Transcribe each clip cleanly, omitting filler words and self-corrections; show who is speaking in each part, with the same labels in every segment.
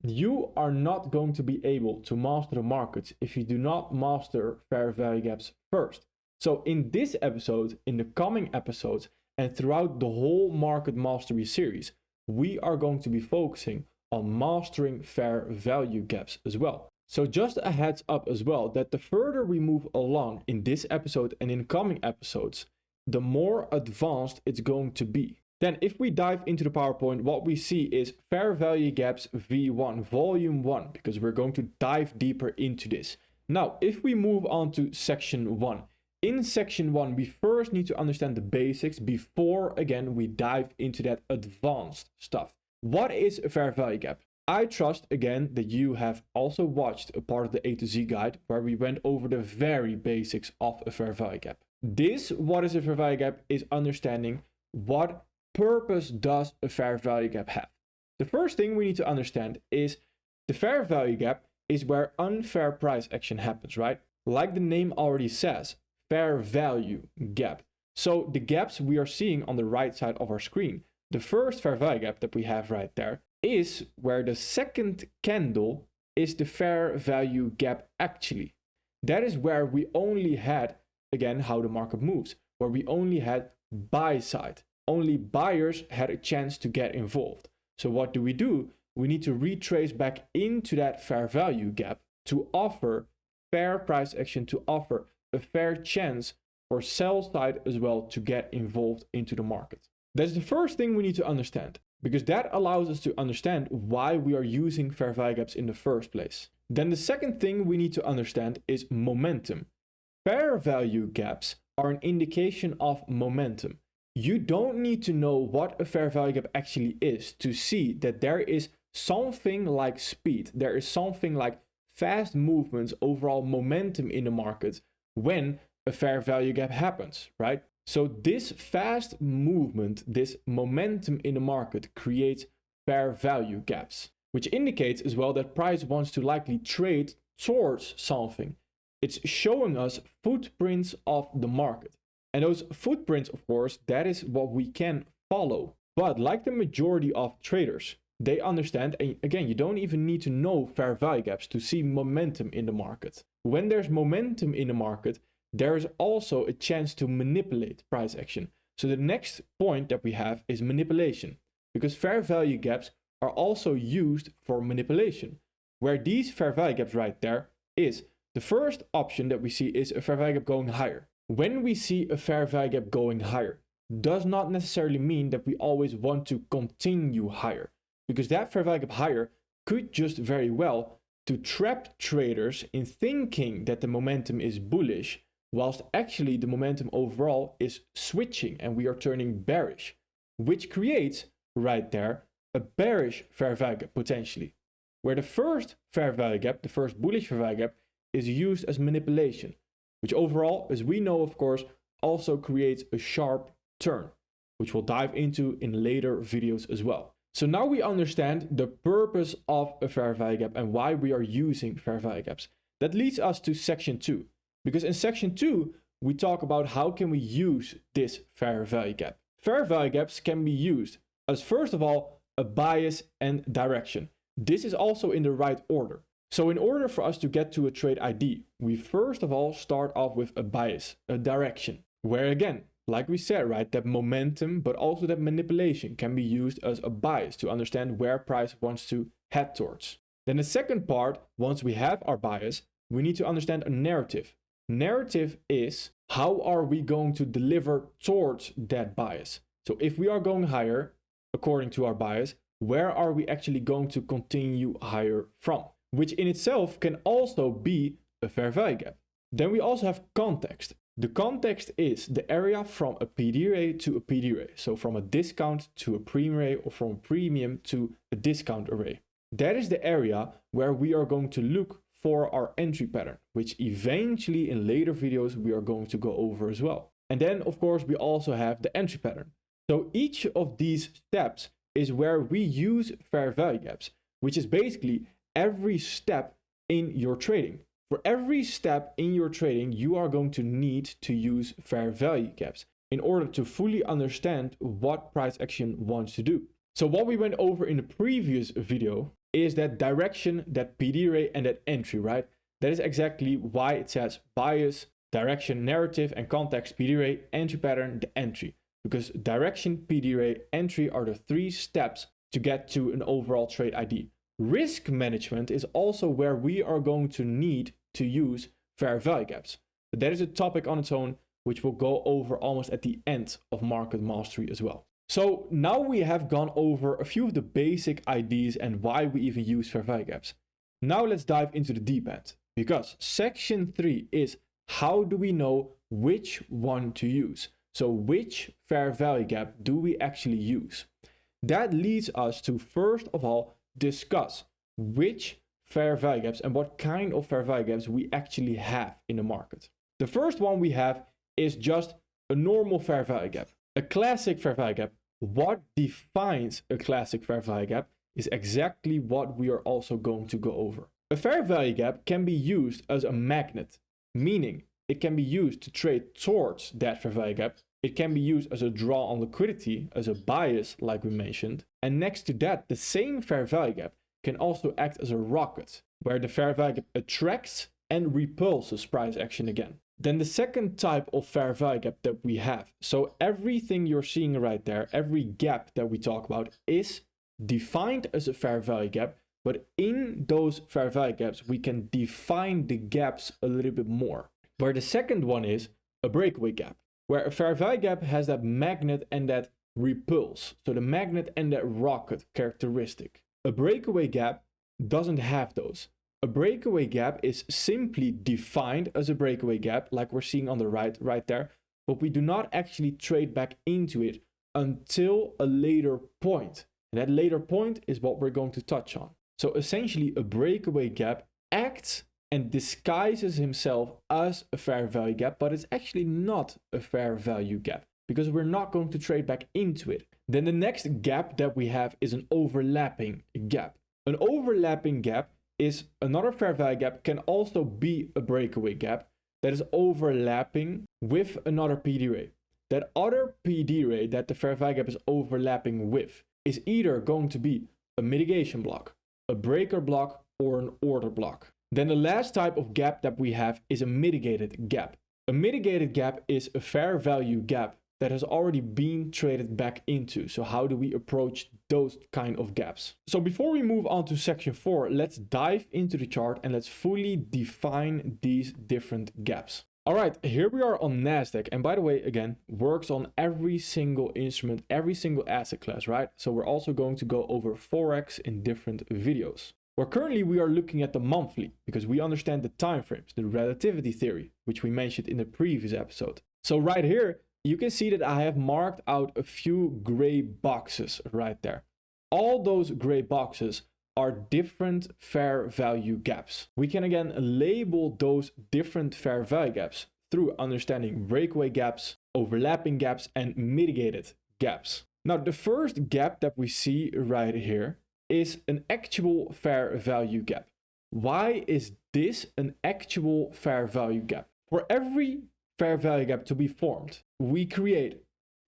Speaker 1: You are not going to be able to master the markets if you do not master fair value gaps first. So in this episode, in the coming episodes, and throughout the whole market mastery series, we are going to be focusing on mastering fair value gaps as well. So just a heads up as well, that the further we move along in this episode and in coming episodes, the more advanced it's going to be. Then if we dive into the PowerPoint, what we see is fair value gaps V1, volume 1, because we're going to dive deeper into this. Now, if we move on to section 1, in section 1, we first need to understand the basics before, again, we dive into that advanced stuff. What is a fair value gap? I trust, again, that you have also watched a part of the A to Z guide where we went over the very basics of a fair value gap. What is a fair value gap, is understanding what purpose does a fair value gap have. The first thing we need to understand is the fair value gap is where unfair price action happens, right? Like the name already says, fair value gap. So the gaps we are seeing on the right side of our screen, the first fair value gap that we have right there is where the second candle is the fair value gap actually. That is where we only had, again, how the market moves, where we only had buy side. Only buyers had a chance to get involved. So what do? We need to retrace back into that fair value gap to offer fair price action, to offer a fair chance for sell side as well to get involved into the market. That's the first thing we need to understand, because that allows us to understand why we are using fair value gaps in the first place. Then the second thing we need to understand is momentum. Fair value gaps are an indication of momentum. You don't need to know what a fair value gap actually is to see that there is something like speed. There is something like fast movements, overall momentum in the market when a fair value gap happens, right? So this fast movement, this momentum in the market creates fair value gaps, which indicates as well that price wants to likely trade towards something. It's showing us footprints of the market. And those footprints, of course, that is what we can follow. But like the majority of traders, they understand, and again, you don't even need to know fair value gaps to see momentum in the market. When there's momentum in the market, there is also a chance to manipulate price action. So the next point that we have is manipulation, because fair value gaps are also used for manipulation. Where these fair value gaps right there is, the first option that we see is a fair value gap going higher. When we see a fair value gap going higher, does not necessarily mean that we always want to continue higher, because that fair value gap higher could just very well to trap traders in thinking that the momentum is bullish, whilst actually the momentum overall is switching and we are turning bearish, which creates right there a bearish fair value gap potentially, where the first fair value gap, the first bullish fair value gap, is used as manipulation, which overall, as we know, of course, also creates a sharp turn, which we'll dive into in later videos as well. So now we understand the purpose of a fair value gap and why we are using fair value gaps. That leads us to section 2, because in section 2, we talk about how can we use this fair value gap. Fair value gaps can be used as, first of all, a bias and direction. This is also in the right order. So in order for us to get to a trade ID, we first of all start off with a bias, a direction, where again, like we said, right, that momentum, but also that manipulation can be used as a bias to understand where price wants to head towards. Then the second part, once we have our bias, we need to understand a narrative. Narrative is how are we going to deliver towards that bias? So if we are going higher, according to our bias, where are we actually going to continue higher from? Which in itself can also be a fair value gap. Then we also have context. The context is the area from a PD array to a PD array. So from a discount to a premium array, or from a premium to a discount array. That is the area where we are going to look for our entry pattern, which eventually in later videos we are going to go over as well. And then of course we also have the entry pattern. So each of these steps is where we use fair value gaps, which is basically every step in your trading. For every step in your trading, you are going to need to use fair value gaps in order to fully understand what price action wants to do. So what we went over in the previous video is that direction, that PD rate, and that entry, right? That is exactly why it says bias, direction, narrative, and context, PD rate, entry pattern, the entry. Because direction, PD rate, entry are the 3 steps to get to an overall trade ID. Risk management is also where we are going to need to use fair value gaps. But that is a topic on its own, which we'll go over almost at the end of market mastery as well. So now we have gone over a few of the basic ideas and why we even use fair value gaps. Now let's dive into the deep end, because section 3 is how do we know which one to use? So which fair value gap do we actually use? That leads us to first of all discuss which fair value gaps and what kind of fair value gaps we actually have in the market. The first one we have is just a normal fair value gap. A classic fair value gap. What defines a classic fair value gap is exactly what we are also going to go over. A fair value gap can be used as a magnet, meaning it can be used to trade towards that fair value gap. It can be used as a draw on liquidity, as a bias, like we mentioned. And next to that, the same fair value gap can also act as a rocket, where the fair value gap attracts and repulses price action again. Then the second type of fair value gap that we have. So everything you're seeing right there, every gap that we talk about is defined as a fair value gap. But in those fair value gaps, we can define the gaps a little bit more. Where the second one is a breakaway gap, where a fair value gap has that magnet and that repulse. So the magnet and that rocket characteristic. A breakaway gap doesn't have those. A breakaway gap is simply defined as a breakaway gap, like we're seeing on the right there, but we do not actually trade back into it until a later point. And that later point is what we're going to touch on. So essentially a breakaway gap acts and disguises himself as a fair value gap, but it's actually not a fair value gap because we're not going to trade back into it. Then the next gap that we have is an overlapping gap. An overlapping gap is another fair value gap, can also be a breakaway gap that is overlapping with another PD rate. That other PD rate that the fair value gap is overlapping with is either going to be a mitigation block, a breaker block, or an order block. Then the last type of gap that we have is a mitigated gap. A mitigated gap is a fair value gap that has already been traded back into. So how do we approach those kind of gaps? So before we move on to section 4, let's dive into the chart and let's fully define these different gaps. All right, here we are on NASDAQ. And by the way, again, works on every single instrument, every single asset class, right? So we're also going to go over Forex in different videos. Where currently we are looking at the monthly because we understand the time frames, the relativity theory, which we mentioned in the previous episode. So right here, you can see that I have marked out a few gray boxes right there. All those gray boxes are different fair value gaps. We can again label those different fair value gaps through understanding breakaway gaps, overlapping gaps, and mitigated gaps. Now, the first gap that we see right here is an actual fair value gap. Why is this an actual fair value gap? For every fair value gap to be formed, we create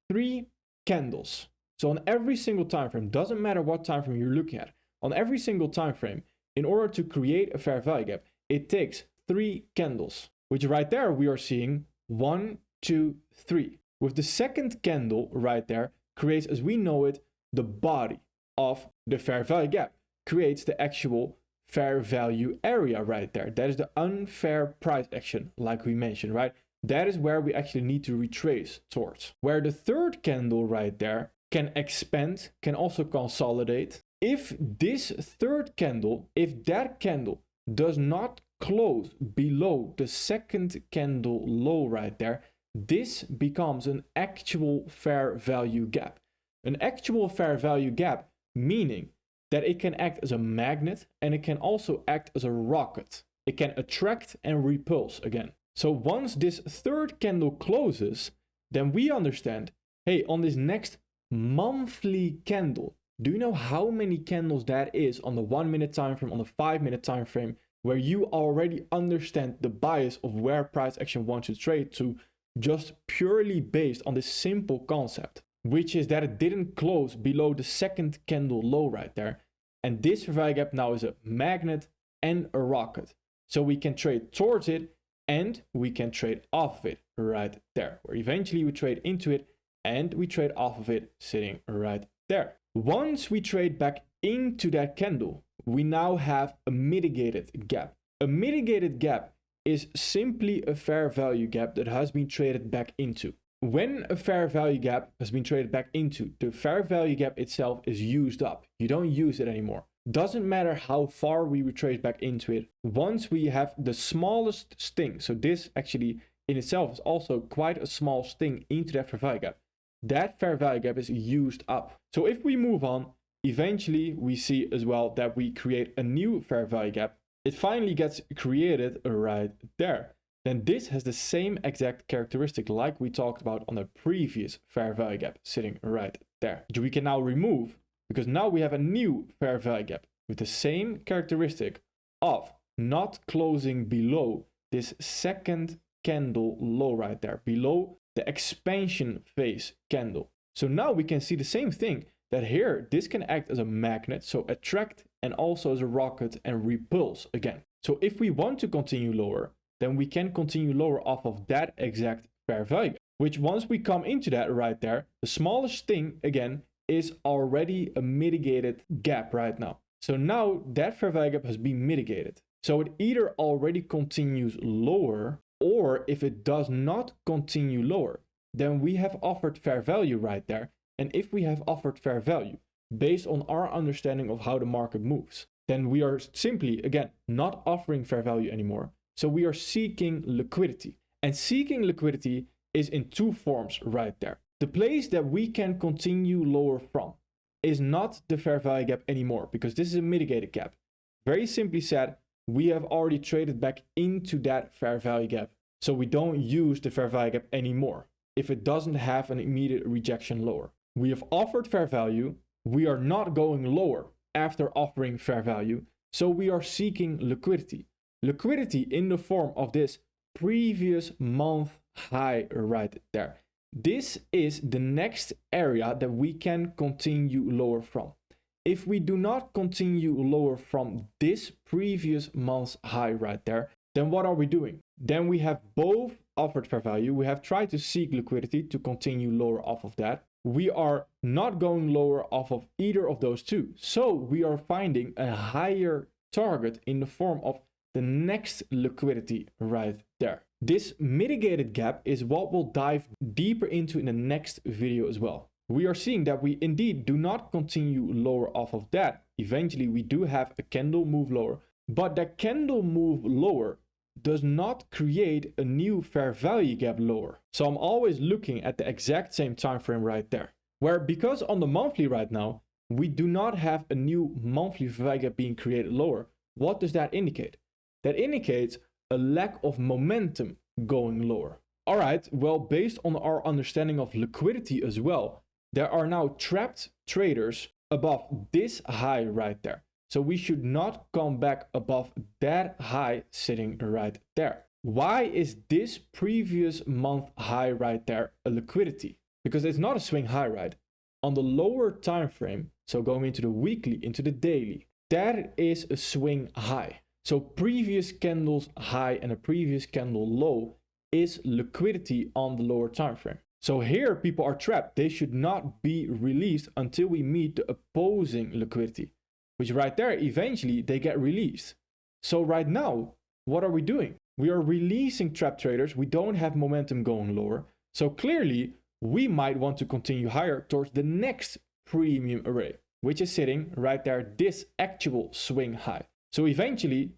Speaker 1: 3 candles. So on every single time frame, doesn't matter what time frame you're looking at, on every single time frame, in order to create a fair value gap, it takes 3 candles, which right there we are seeing 1, 2, 3. With the second candle right there creates, as we know it, the body of the fair value gap, creates the actual fair value area right there. That is the unfair price action, like we mentioned, right? That is where we actually need to retrace towards. Where the third candle right there can expand, can also consolidate. If this third candle, if that candle does not close below the second candle low right there, this becomes an actual fair value gap. An actual fair value gap meaning that it can act as a magnet and it can also act as a rocket. It can attract and repulse again. So once this third candle closes, then we understand, hey, on this next monthly candle, do you know how many candles that is on the 1 minute time frame, on the 5 minute time frame, where you already understand the bias of where price action wants to trade to, just purely based on this simple concept, which is that it didn't close below the second candle low right there. And this fair value gap now is a magnet and a rocket. So we can trade towards it and we can trade off of it right there, where eventually we trade into it and we trade off of it sitting right there. Once we trade back into that candle, we now have a mitigated gap. A mitigated gap is simply a fair value gap that has been traded back into. When a fair value gap has been traded back into, the fair value gap itself is used up. You don't use it anymore. Doesn't matter how far we retrace back into it. Once we have the smallest sting, so this actually in itself is also quite a small sting into that fair value gap, that fair value gap is used up. So if we move on, eventually we see as well that we create a new fair value gap. It finally gets created right there. Then this has the same exact characteristic like we talked about on the previous fair value gap sitting right there, which we can now remove because now we have a new fair value gap with the same characteristic of not closing below this second candle low right there, below the expansion phase candle. So now we can see the same thing, that here this can act as a magnet, so attract, and also as a rocket and repulse again. So if we want to continue lower, then we can continue lower off of that exact fair value, which once we come into that right there, the smallest thing again is already a mitigated gap right now. So now that fair value gap has been mitigated. So it either already continues lower, or if it does not continue lower, then we have offered fair value right there. And if we have offered fair value based on our understanding of how the market moves, then we are simply, again, not offering fair value anymore. So we are seeking liquidity. And seeking liquidity is in two forms right there. The place that we can continue lower from is not the fair value gap anymore, because this is a mitigated gap. Very simply said, we have already traded back into that fair value gap. So we don't use the fair value gap anymore if it doesn't have an immediate rejection lower. We have offered fair value. We are not going lower after offering fair value. So we are seeking liquidity. Liquidity in the form of this previous month high right there. This is the next area that we can continue lower from. If we do not continue lower from this previous month's high right there, then what are we doing? Then we have both offered fair value. We have tried to seek liquidity to continue lower off of that. We are not going lower off of either of those two. So we are finding a higher target in the form of the next liquidity right there. This mitigated gap is what we'll dive deeper into in the next video as well. We are seeing that we indeed do not continue lower off of that. Eventually we do have a candle move lower, but that candle move lower does not create a new fair value gap lower. So I'm always looking at the exact same time frame right there, where because on the monthly right now, we do not have a new monthly fair value gap being created lower. What does that indicate? That indicates a lack of momentum going lower. All right, well, based on our understanding of liquidity as well, there are now trapped traders above this high right there. So we should not come back above that high sitting right there. Why is this previous month high right there a liquidity? Because it's not a swing high, right? On the lower time frame, so going into the weekly, into the daily, that is a swing high. So previous candles high and a previous candle low is liquidity on the lower time frame. So here people are trapped. They should not be released until we meet the opposing liquidity, which right there, eventually they get released. So right now, what are we doing? We are releasing trapped traders. We don't have momentum going lower. So clearly we might want to continue higher towards the next premium array, which is sitting right there, this actual swing high. So eventually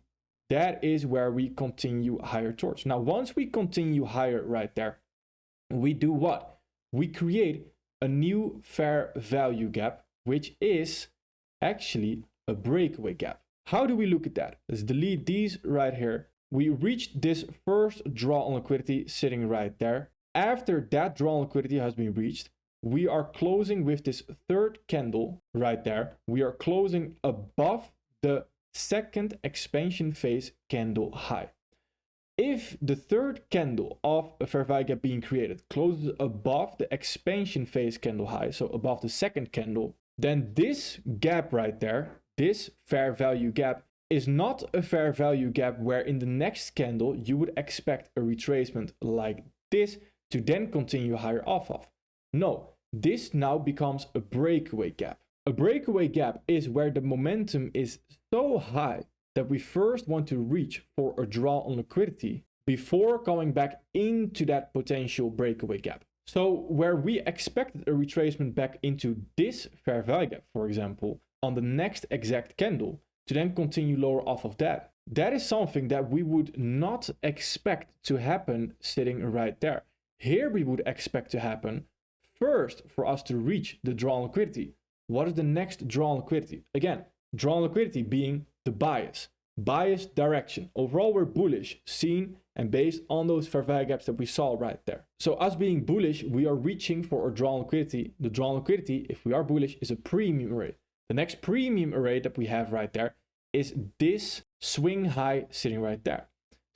Speaker 1: that is where we continue higher towards. Now, once we continue higher right there, we do what? We create a new fair value gap, which is actually a breakaway gap. How do we look at that? Let's delete these right here. We reached this first draw on liquidity sitting right there. After that draw on liquidity has been reached, we are closing with this third candle right there. We are closing above the second expansion phase candle high. If the third candle of a fair value gap being created closes above the expansion phase candle high, so above the second candle, then this gap right there, this fair value gap is not a fair value gap where in the next candle you would expect a retracement like this to then continue higher off of. No, this now becomes a breakaway gap. A breakaway gap is where the momentum is so high that we first want to reach for a draw on liquidity before coming back into that potential breakaway gap. So where we expected a retracement back into this fair value gap, for example, on the next exact candle, to then continue lower off of that, that is something that we would not expect to happen sitting right there. Here we would expect to happen first for us to reach the draw on liquidity. What is the next draw on liquidity? Again, draw on liquidity being the bias direction. Overall, we're bullish, seen and based on those fair value gaps that we saw right there. So us being bullish, we are reaching for a draw on liquidity. The draw on liquidity, if we are bullish, is a premium array. The next premium array that we have right there is this swing high sitting right there.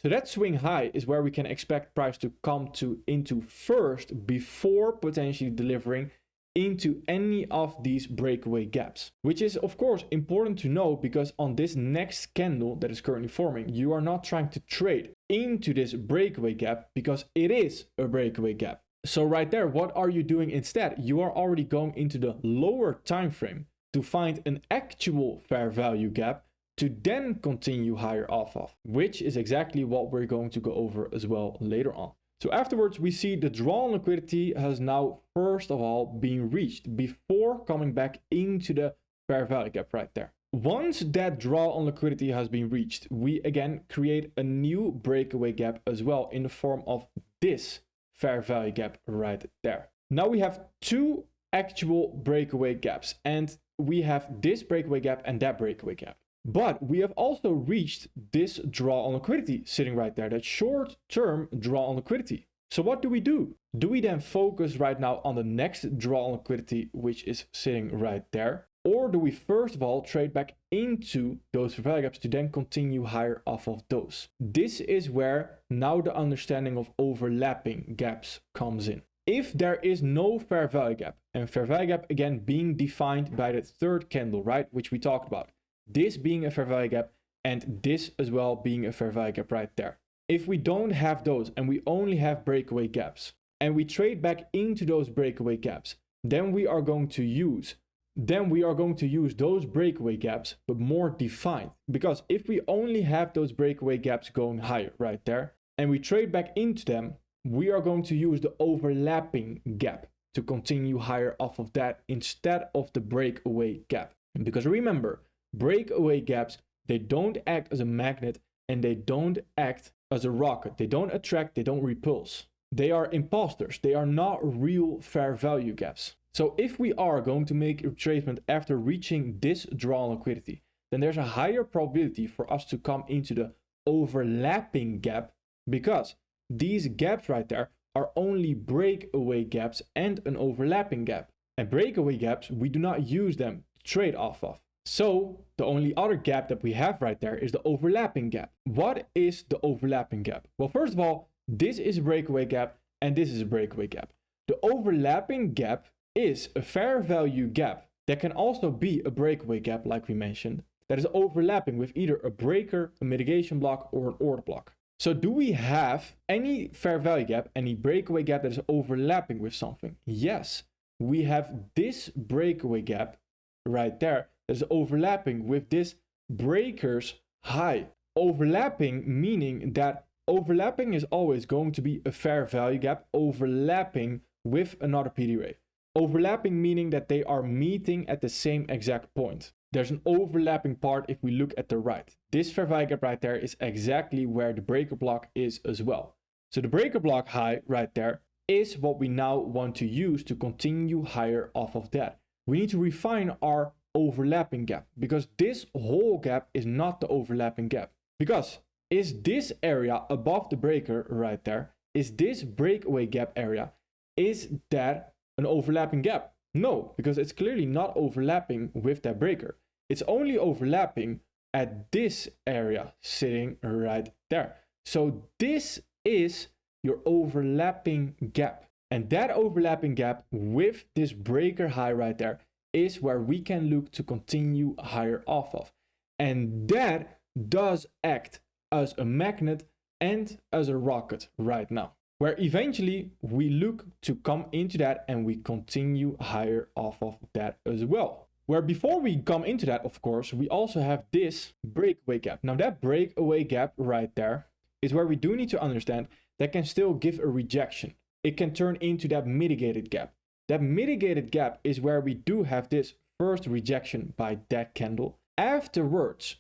Speaker 1: So that swing high is where we can expect price to come into first before potentially delivering into any of these breakaway gaps, which is of course important to know, because on this next candle that is currently forming, you are not trying to trade into this breakaway gap because it is a breakaway gap. So right there, what are you doing instead? You are already going into the lower time frame to find an actual fair value gap to then continue higher off of, which is exactly what we're going to go over as well later on. So afterwards, we see the draw on liquidity has now first of all been reached before coming back into the fair value gap right there. Once that draw on liquidity has been reached, we again create a new breakaway gap as well in the form of this fair value gap right there. Now we have two actual breakaway gaps, and we have this breakaway gap and that breakaway gap. But we have also reached this draw on liquidity sitting right there, that short-term draw on liquidity. So what do? Do we then focus right now on the next draw on liquidity, which is sitting right there? Or do we first of all trade back into those fair value gaps to then continue higher off of those? This is where now the understanding of overlapping gaps comes in. If there is no fair value gap, and fair value gap again being defined by the third candle, right, which we talked about, this being a fair value gap and this as well being a fair value gap right there. If we don't have those and we only have breakaway gaps and we trade back into those breakaway gaps, then we are going to use those breakaway gaps, but more defined. Because if we only have those breakaway gaps going higher right there and we trade back into them, we are going to use the overlapping gap to continue higher off of that instead of the breakaway gap. Because remember, breakaway gaps, they don't act as a magnet and they don't act as a rocket. They don't attract, they don't repulse. They are imposters. They are not real fair value gaps. So if we are going to make a retracement after reaching this draw on liquidity, then there's a higher probability for us to come into the overlapping gap, because these gaps right there are only breakaway gaps and an overlapping gap. And breakaway gaps, we do not use them to trade off of. So the only other gap that we have right there is the overlapping gap. What is the overlapping gap? Well, first of all, this is a breakaway gap and this is a breakaway gap. The overlapping gap is a fair value gap that can also be a breakaway gap, like we mentioned, that is overlapping with either a breaker, a mitigation block, or an order block. So do we have any fair value gap, any breakaway gap that is overlapping with something? Yes, we have this breakaway gap right there that is overlapping with this breaker's high. Overlapping meaning that overlapping is always going to be a fair value gap overlapping with another PD array. Overlapping meaning that they are meeting at the same exact point. There's an overlapping part if we look at the right. This fair value gap right there is exactly where the breaker block is as well. So the breaker block high right there is what we now want to use to continue higher off of that. We need to refine our overlapping gap, because this whole gap is not the overlapping gap. Because is this area above the breaker right there, is this breakaway gap area, is that an overlapping gap? No, because it's clearly not overlapping with that breaker. It's only overlapping at this area sitting right there. So this is your overlapping gap. And that overlapping gap with this breaker high right there is where we can look to continue higher off of. And that does act as a magnet and as a rocket right now, where eventually we look to come into that and we continue higher off of that as well. Where before we come into that, of course, we also have this breakaway gap. Now that breakaway gap right there is where we do need to understand that can still give a rejection. It can turn into that mitigated gap. That mitigated gap is where we do have this first rejection by that candle. Afterwards,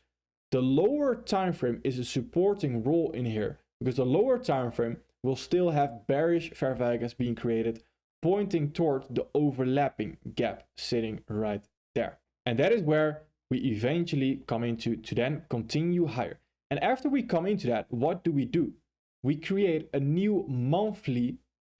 Speaker 1: the lower time frame is a supporting role in here, because the lower time frame will still have bearish fair value gaps being created, pointing toward the overlapping gap sitting right there. And that is where we eventually come into to then continue higher. And after we come into that, what do? We create a new monthly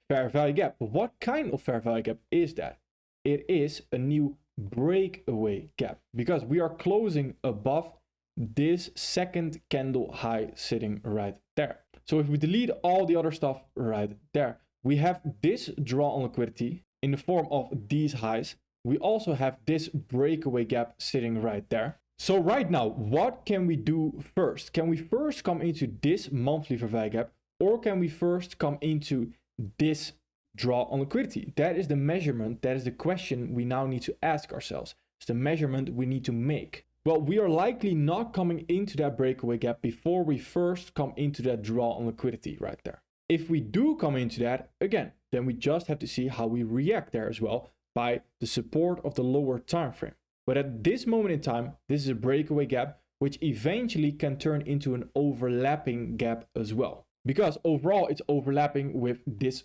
Speaker 1: fair value gap. But what kind of fair value gap is that? It is a new breakaway gap, because we are closing above this second candle high sitting right there. So if we delete all the other stuff right there, we have this draw on liquidity in the form of these highs. We also have this breakaway gap sitting right there. So right now, what can we do first? Can we first come into this monthly fair value gap, or can we first come into this draw on liquidity? That is the measurement. That is the question we now need to ask ourselves. It's the measurement we need to make. Well, we are likely not coming into that breakaway gap before we first come into that draw on liquidity right there. If we do come into that, again, then we just have to see how we react there as well by the support of the lower time frame. But at this moment in time, this is a breakaway gap, which eventually can turn into an overlapping gap as well. Because overall, it's overlapping with this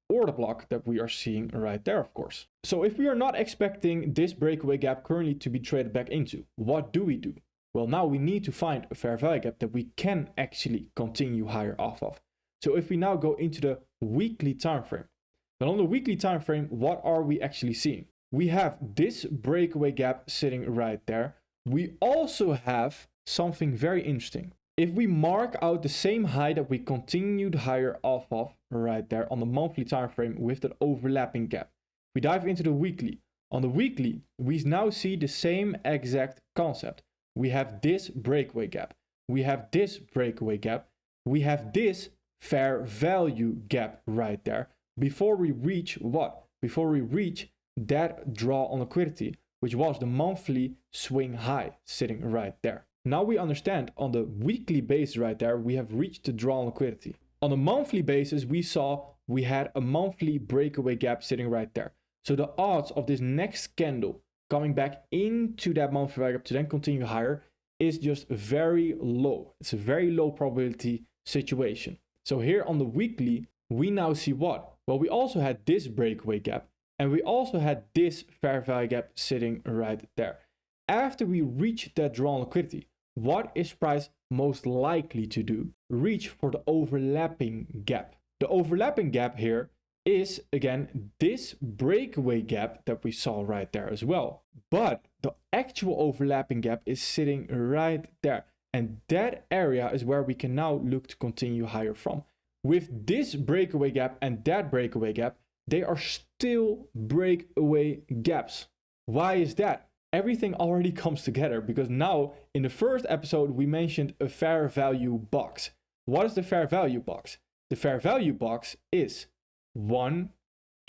Speaker 1: order block that we are seeing right there, of course. So if we are not expecting this breakaway gap currently to be traded back into, what do? Well, now we need to find a fair value gap that we can actually continue higher off of. So if we now go into the weekly time frame, then on the weekly time frame, what are we actually seeing? We have this breakaway gap sitting right there. We also have something very interesting. If we mark out the same high that we continued higher off of right there on the monthly time frame with that overlapping gap, we dive into the weekly. On the weekly, we now see the same exact concept. We have this breakaway gap. We have this breakaway gap. We have this fair value gap right there before we reach what? Before we reach that draw on liquidity, which was the monthly swing high sitting right there. Now we understand on the weekly basis right there, we have reached the draw on liquidity. On a monthly basis, we saw we had a monthly breakaway gap sitting right there. So the odds of this next candle coming back into that monthly gap to then continue higher is just very low. It's a very low probability situation. So here on the weekly, we now see what? Well, we also had this breakaway gap, and we also had this fair value gap sitting right there. After we reach that draw on liquidity, what is price most likely to do? Reach for the overlapping gap. The overlapping gap here is, again, this breakaway gap that we saw right there as well. But the actual overlapping gap is sitting right there. And that area is where we can now look to continue higher from. With this breakaway gap and that breakaway gap, they are still breakaway gaps. Why is that? Everything already comes together, because now in the first episode we mentioned a fair value box. What is the fair value box? The fair value box is 1,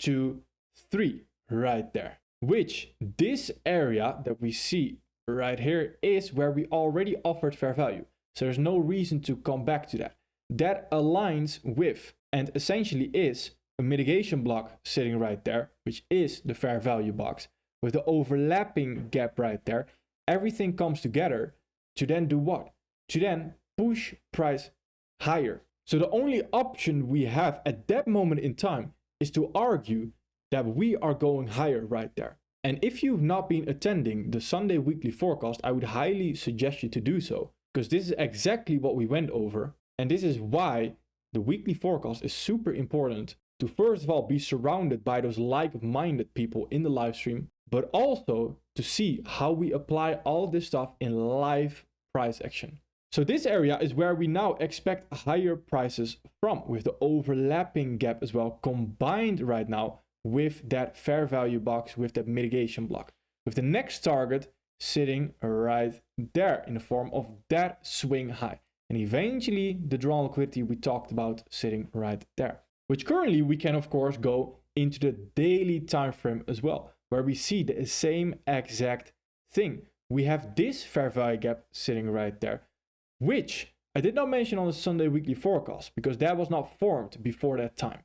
Speaker 1: 2, 3 right there, which this area that we see right here is where we already offered fair value. So there's no reason to come back to that. That aligns with and essentially is a mitigation block sitting right there, which is the fair value box. With the overlapping gap right there, everything comes together to then do what? To then push price higher. So the only option we have at that moment in time is to argue that we are going higher right there. And if you've not been attending the Sunday weekly forecast, I would highly suggest you to do so, because this is exactly what we went over. And this is why the weekly forecast is super important to, first of all, be surrounded by those like-minded people in the live stream, but also to see how we apply all this stuff in live price action. So this area is where we now expect higher prices from, with the overlapping gap as well, combined right now with that fair value box, with that mitigation block. with the next target sitting right there in the form of that swing high. And eventually the draw on liquidity we talked about sitting right there, which currently we can of course go into the daily time frame as well, where we see the same exact thing. We have this fair value gap sitting right there, which I did not mention on the Sunday weekly forecast because that was not formed before that time.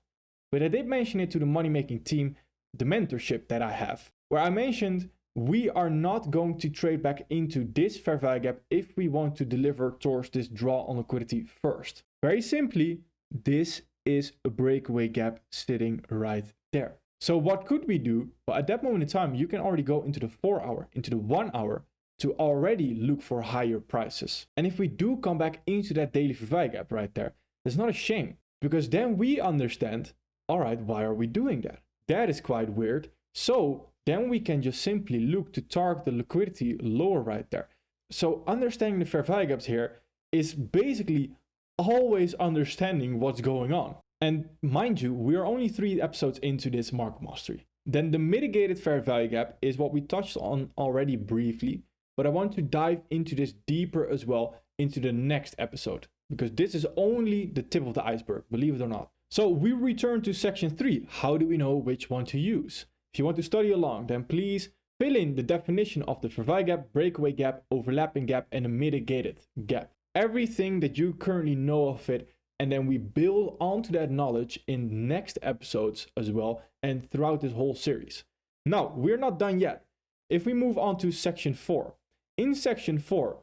Speaker 1: But I did mention it to the money making team, the mentorship that I have, where I mentioned we are not going to trade back into this fair value gap if we want to deliver towards this draw on liquidity first. Very simply, this is a breakaway gap sitting right there. So what could we do? Well, at that moment in time, you can already go into the 4 hour, into the 1 hour to already look for higher prices. And if we do come back into that daily fair value gap right there, that's not a shame, because then we understand, all right, why are we doing that? That is quite weird. So then we can just simply look to target the liquidity lower right there. So understanding the fair value gaps here is basically always understanding what's going on. And mind you, we are only 3 episodes into this market mastery. Then the mitigated fair value gap is what we touched on already briefly, but I want to dive into this deeper as well into the next episode, because this is only the tip of the iceberg, believe it or not. So we return to section 3. How do we know which one to use? If you want to study along, then please fill in the definition of the fair value gap, breakaway gap, overlapping gap, and a mitigated gap. Everything that you currently know of it, and then we build onto that knowledge in next episodes as well and throughout this whole series. Now, we're not done yet. If we move on to section 4. In section 4,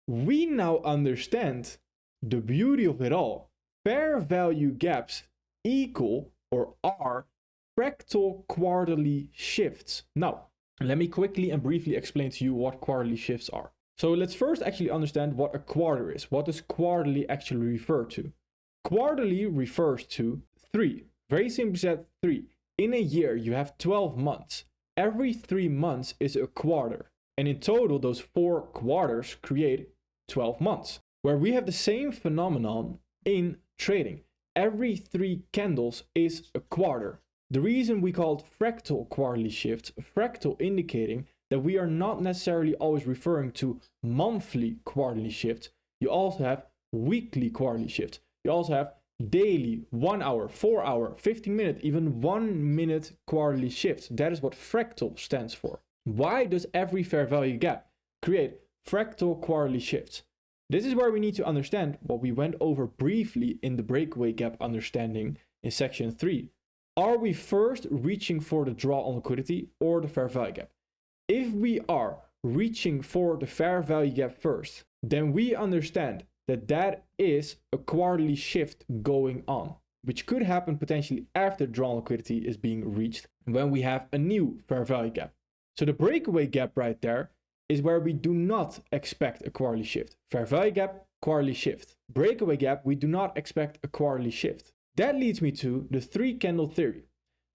Speaker 1: we now understand the beauty of it all. Fair value gaps equal or are fractal quarterly shifts. Now, let me quickly and briefly explain to you what quarterly shifts are. So let's first actually understand what a quarter is. What does quarterly actually refer to? Quarterly refers to 3. Very simply said, 3. In a year, you have 12 months. Every 3 months is a quarter. And in total, those 4 quarters create 12 months. Where we have the same phenomenon in trading. Every 3 candles is a quarter. The reason we call it fractal quarterly shifts, fractal indicating that we are not necessarily always referring to monthly quarterly shifts. You also have weekly quarterly shifts. You also have daily, 1 hour, 4 hour, 15 minute, even 1 minute quarterly shifts. That is what fractal stands for. Why does every fair value gap create fractal quarterly shifts? This is where we need to understand what we went over briefly in the breakaway gap understanding in section 3. Are we first reaching for the draw on liquidity or the fair value gap? If we are reaching for the fair value gap first, then we understand that that is a quarterly shift going on, which could happen potentially after draw on liquidity is being reached when we have a new fair value gap. So the breakaway gap right there is where we do not expect a quarterly shift. Fair value gap, quarterly shift. Breakaway gap, we do not expect a quarterly shift. That leads me to the 3 candle theory.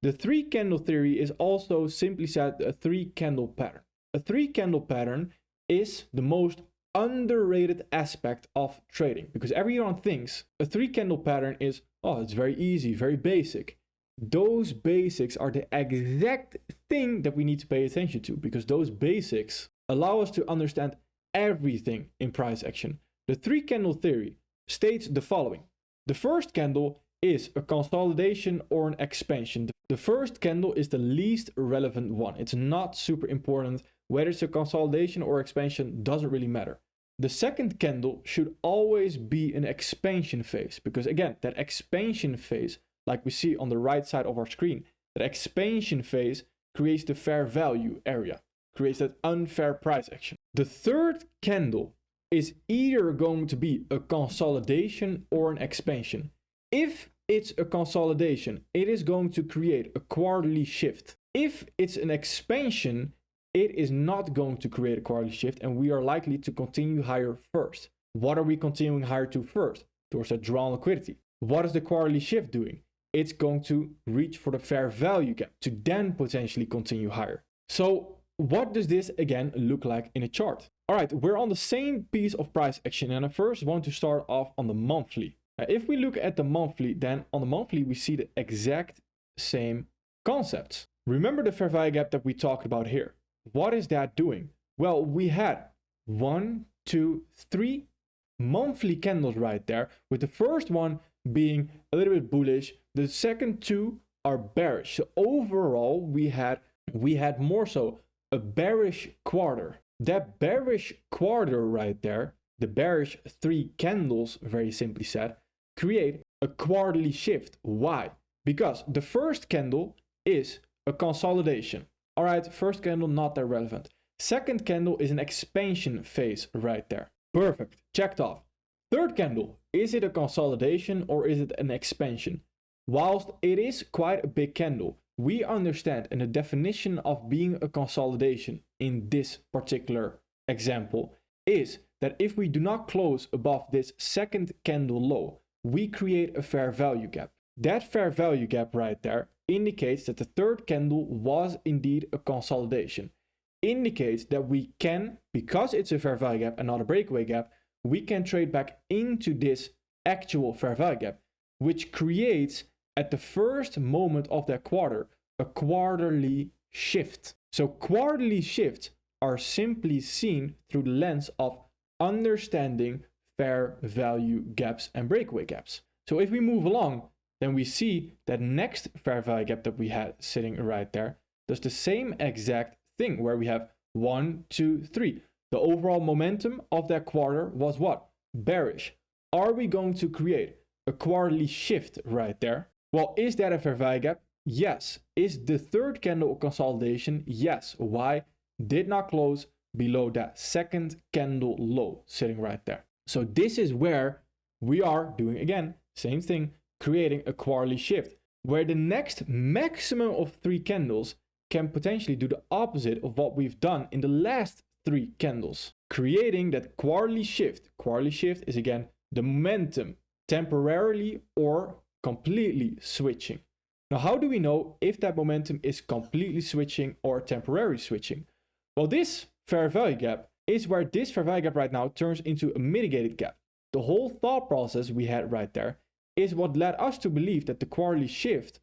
Speaker 1: The 3 candle theory is also simply said a 3 candle pattern. A 3 candle pattern is the most underrated aspect of trading, because everyone thinks a 3 candle pattern is, oh, it's very easy, very basic. Those basics are the exact thing that we need to pay attention to, because those basics allow us to understand everything in price action. The 3 candle theory states the following. The first candle is a consolidation or an expansion. The first candle is the least relevant one. It's not super important. Whether it's a consolidation or expansion doesn't really matter. The second candle should always be an expansion phase, because again, that expansion phase, like we see on the right side of our screen, that expansion phase creates the fair value area, creates that unfair price action. The third candle is either going to be a consolidation or an expansion. If it's a consolidation, it is going to create a quarterly shift. If it's an expansion, it is not going to create a quarterly shift, and we are likely to continue higher first. What are we continuing higher to first? Towards that draw on liquidity. What is the quarterly shift doing? It's going to reach for the fair value gap to then potentially continue higher. So what does this again look like in a chart? All right, we're on the same piece of price action, and I first want to start off on the monthly. Now, if we look at the monthly, then on the monthly we see the exact same concepts. Remember the fair value gap that we talked about here. what is that doing? Well, we had 1, 2, 3 monthly candles right there, with the first one being a little bit bullish, the second two are bearish. So overall, we had more so a bearish quarter. That bearish quarter right there, the bearish 3 candles, very simply said, create a quarterly shift. Why? Because the first candle is a consolidation. All right, first candle, not that relevant. Second candle is an expansion phase right there. Perfect, checked off. Third candle, is it a consolidation or is it an expansion? Whilst it is quite a big candle, we understand, and the definition of being a consolidation in this particular example is that if we do not close above this second candle low, we create a fair value gap. That fair value gap right there indicates that the third candle was indeed a consolidation. Indicates that we can, because it's a fair value gap and not a breakaway gap, we can trade back into this actual fair value gap, which creates at the first moment of that quarter a quarterly shift. So quarterly shifts are simply seen through the lens of understanding fair value gaps and breakaway gaps. So if we move along, then we see that next fair value gap that we had sitting right there does the same exact thing, where we have 1, 2, 3. The overall momentum of that quarter was what? Bearish. Are we going to create a quarterly shift right there? Well, is that a fair value gap? Yes. Is the third candle a consolidation? Yes. Why? Did not close below that second candle low sitting right there. So this is where we are doing, again, same thing, creating a quarterly shift, where the next maximum of 3 candles can potentially do the opposite of what we've done in the last 3 candles, creating that quarterly shift. Quarterly shift is again the momentum temporarily or completely switching. Now, how do we know if that momentum is completely switching or temporarily switching? Well, this fair value gap is where this fair value gap right now turns into a mitigated gap. The whole thought process we had right there is what led us to believe that the quarterly shift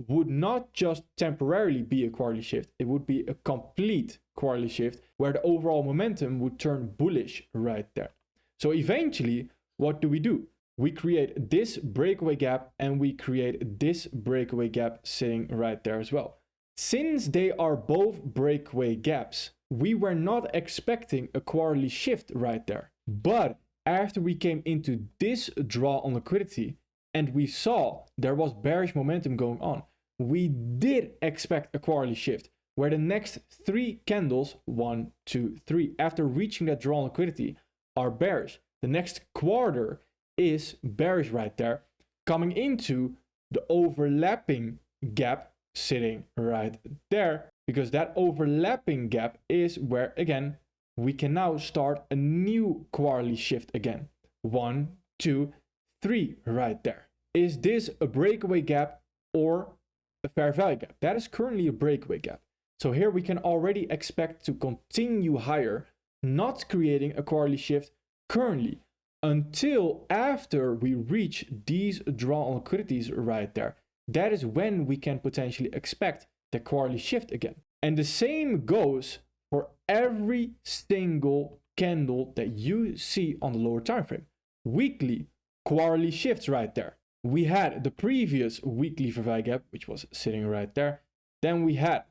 Speaker 1: would not just temporarily be a quarterly shift, it would be a complete quarterly shift where the overall momentum would turn bullish right there. So eventually, what do? We create this breakaway gap and we create this breakaway gap sitting right there as well. Since they are both breakaway gaps, we were not expecting a quarterly shift right there. But after we came into this draw on liquidity and we saw there was bearish momentum going on, we did expect a quarterly shift where the next 3 candles, 1, 2, 3, after reaching that draw on liquidity are bearish. The next quarter is bearish right there, coming into the overlapping gap sitting right there, because that overlapping gap is where, again, we can now start a new quarterly shift again. 1, 2, 3 right there. Is this a breakaway gap or a fair value gap? That is currently a breakaway gap. So here we can already expect to continue higher, not creating a quarterly shift currently until after we reach these draw on liquidities right there. That is when we can potentially expect the quarterly shift again. And the same goes for every single candle that you see on the lower time frame. Weekly quarterly shifts right there. We had the previous weekly fair value gap, which was sitting right there. Then we had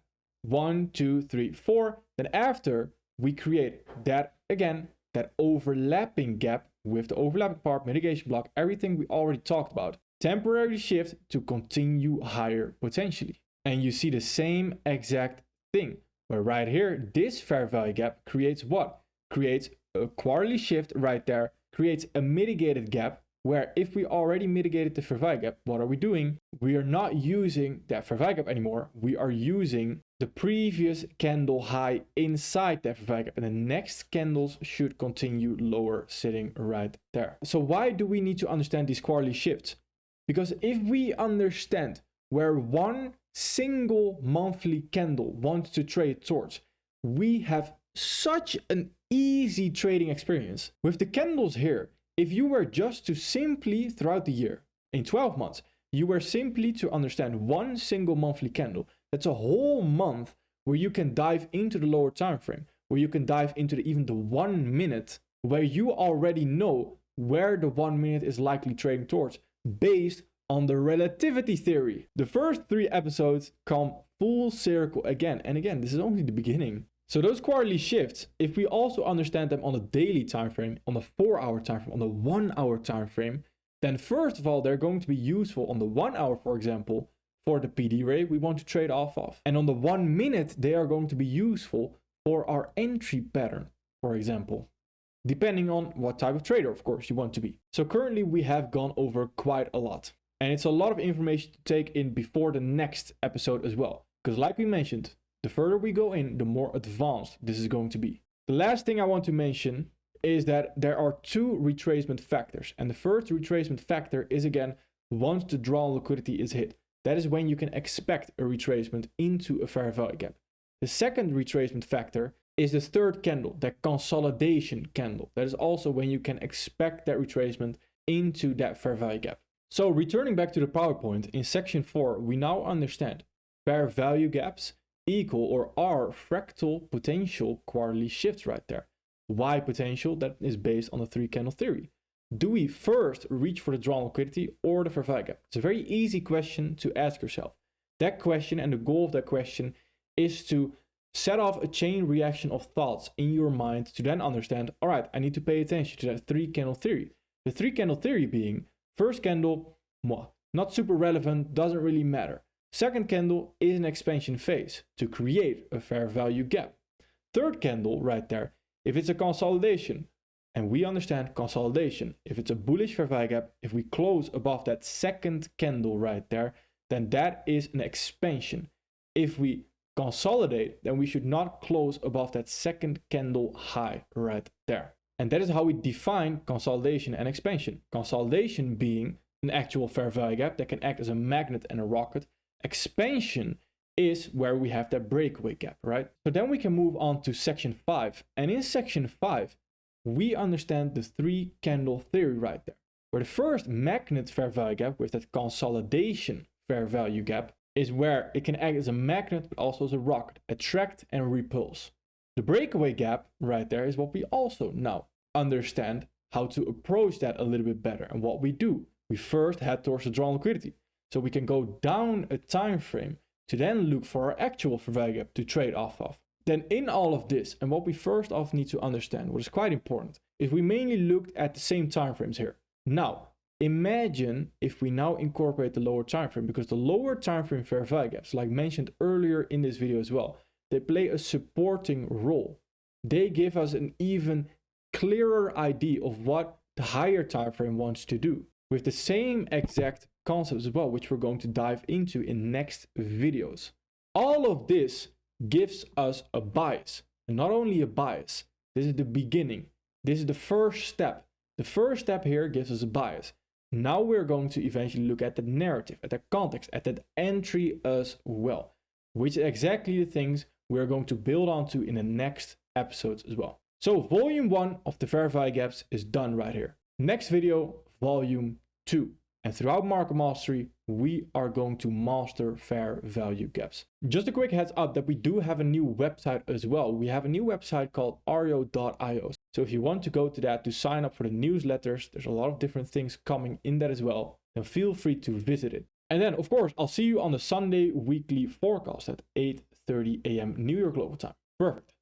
Speaker 1: 1, 2, 3, 4. Then after we create that again, that overlapping gap with the overlapping part, mitigation block, everything we already talked about. Temporary shift to continue higher potentially. And you see the same exact thing, where right here, this fair value gap creates what? Creates a quarterly shift right there, creates a mitigated gap, where if we already mitigated the fair value gap, what are we doing? We are not using that fair value gap anymore. We are using the previous candle high inside that fair value gap, and the next candles should continue lower sitting right there. So why do we need to understand these quarterly shifts? Because if we understand where one single monthly candle wants to trade towards, we have such an easy trading experience. With the candles here, if you were just to simply throughout the year, in 12 months, you were simply to understand one single monthly candle, that's a whole month where you can dive into the lower time frame, where you can dive into even the 1 minute, where you already know where the 1 minute is likely trading towards based on the relativity theory. The first 3 episodes come full circle again and again. This is only the beginning. So those quarterly shifts, if we also understand them on a daily time frame, on a 4-hour time frame, on a 1-hour time frame, then first of all, they're going to be useful on the 1 hour, for example, for the PD rate we want to trade off of. And on the 1 minute, they are going to be useful for our entry pattern, for example, depending on what type of trader, of course, you want to be. So currently we have gone over quite a lot. And it's a lot of information to take in before the next episode as well. Because like we mentioned, the further we go in, the more advanced this is going to be. The last thing I want to mention is that there are 2 retracement factors. And the first retracement factor is, again, once the drawn liquidity is hit. That is when you can expect a retracement into a fair value gap. The second retracement factor is the third candle, that consolidation candle. That is also when you can expect that retracement into that fair value gap. So returning back to the PowerPoint, in section 4, we now understand fair value gaps equal or are fractal potential quarterly shifts right there. Why potential? That is based on the 3 candle theory. Do we first reach for the drawn liquidity or the fair value gap? It's a very easy question to ask yourself. That question and the goal of that question is to set off a chain reaction of thoughts in your mind to then understand, all right, I need to pay attention to that 3 candle theory. The 3 candle theory being, first candle, not super relevant, doesn't really matter. Second candle is an expansion phase to create a fair value gap. Third candle right there, if it's a consolidation, and we understand consolidation, if it's a bullish fair value gap, if we close above that second candle right there, then that is an expansion. If we consolidate, then we should not close above that second candle high right there. And that is how we define consolidation and expansion. Consolidation being an actual fair value gap that can act as a magnet and a rocket. Expansion is where we have that breakaway gap, right? So then we can move on to section 5. And in section 5, we understand the 3 candle theory right there, where the first magnet fair value gap with that consolidation fair value gap is where it can act as a magnet but also as a rocket, attract and repulse. The breakaway gap right there is what we also now understand how to approach that a little bit better. And what we do, we first head towards the drawn liquidity. So we can go down a time frame to then look for our actual fair value gap to trade off of. Then in all of this, and what we first off need to understand, what is quite important, is we mainly looked at the same time frames here. Now, imagine if we now incorporate the lower time frame, because the lower time frame fair value gaps, like mentioned earlier in this video as well, they play a supporting role. They give us an even clearer idea of what the higher time frame wants to do, with the same exact concepts as well, which we're going to dive into in next videos. All of this gives us a bias, and not only a bias, this is the beginning. This is the first step. The first step here gives us a bias. Now we're going to eventually look at the narrative, at the context, at that entry as well, which is exactly the things we're going to build onto in the next episodes as well. So volume 1 of the fair value gaps is done right here. Next video, volume 2. And throughout Market Mastery, we are going to master fair value gaps. Just a quick heads up that we do have a new website as well. We have a new website called Arjo.io. So if you want to go to that to sign up for the newsletters, there's a lot of different things coming in that as well. Then feel free to visit it. And then, of course, I'll see you on the Sunday weekly forecast at 8:30 a.m. New York local time. Perfect.